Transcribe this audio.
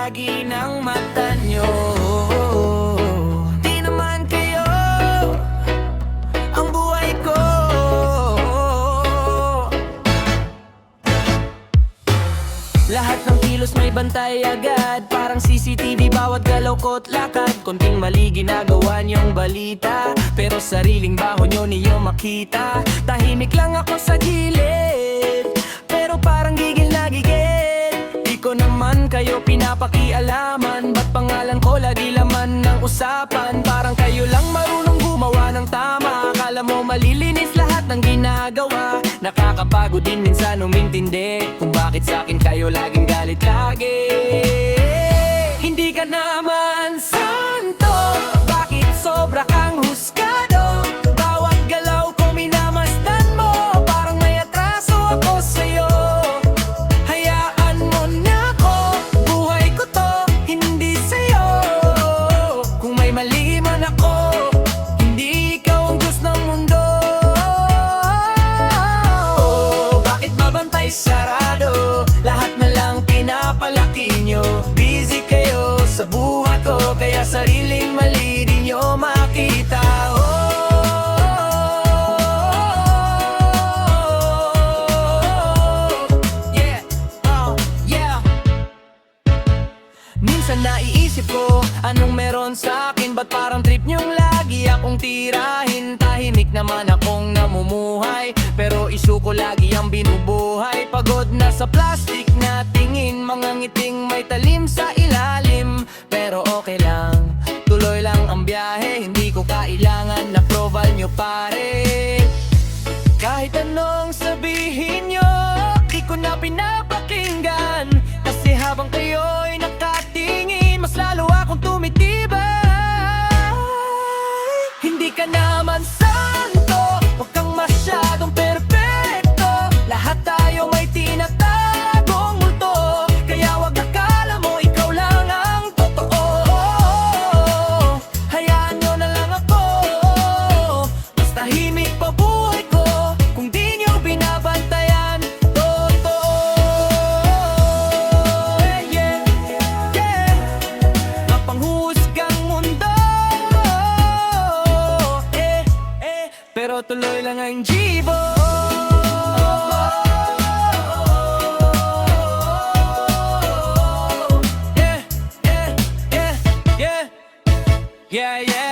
bahagi ng mata nyo. Di naman kayo ang buhay ko. Lahat ng kilos may bantay agad, parang CCTV bawat galaw ko't lakad. Konting mali ginagawa niyong balita, pero sariling baho nyo niyo makita. Tahimik lang ako sa gilid, pero parang gigil na gigil. Di ko naman kayo pinapakialaman, ba't pangalan ko lagi laman ng usapan? Parang kayo lang marunong gumawa ng tama, akala mo malilinis lahat ng ginagawa. Nakakapagod din minsan umintindi kung bakit sa'kin kayo laging galit lagi. Hindi ka naman santo, bakit sobra kang husgado? Bawat galaw ko minamasdan mo, parang may atraso ako sa'yo. Hayaan mo na ako, buhay ko to, hindi sa'yo. Kung may mali man ako, hindi ikaw ang Diyos ng mundo. Babantay sarado, lahat na lang pinapalaki nyo. Busy kayo sa buhat ko, kaya sariling mali di nyo makita. Minsan naiisip ko, anong meron sa akin? Ba't parang trip nyong lagi akong tirahin? Tahimik naman akong namumuhay, pero isu ko lagi ang binubuhay. Pagod na sa plastic na tingin, mga ngiting may talim sa ilalim. Pero okay lang, tuloy lang ang biyahe, hindi ko kailangan na approval nyo pare. Kahit anong sabihin nyo, di ko na pinapakinggan, kasi habang kayo'y nakatingin, mas lalo akong tumitibay. Hindi ka naman santo, huwag kang masyadong perfecto. Lahat tayo may tinatagong multo, kaya wag akala mo ikaw lang ang totoo. Hayaan nyo na lang ako, mas tahimik pa buhay ko kung di nyo binabantayan. Totoo, yeah, yeah. Mapanghuhusgang mundo, pero tuloy lang ang jibo. Yeah, yeah, yeah, yeah, yeah, yeah.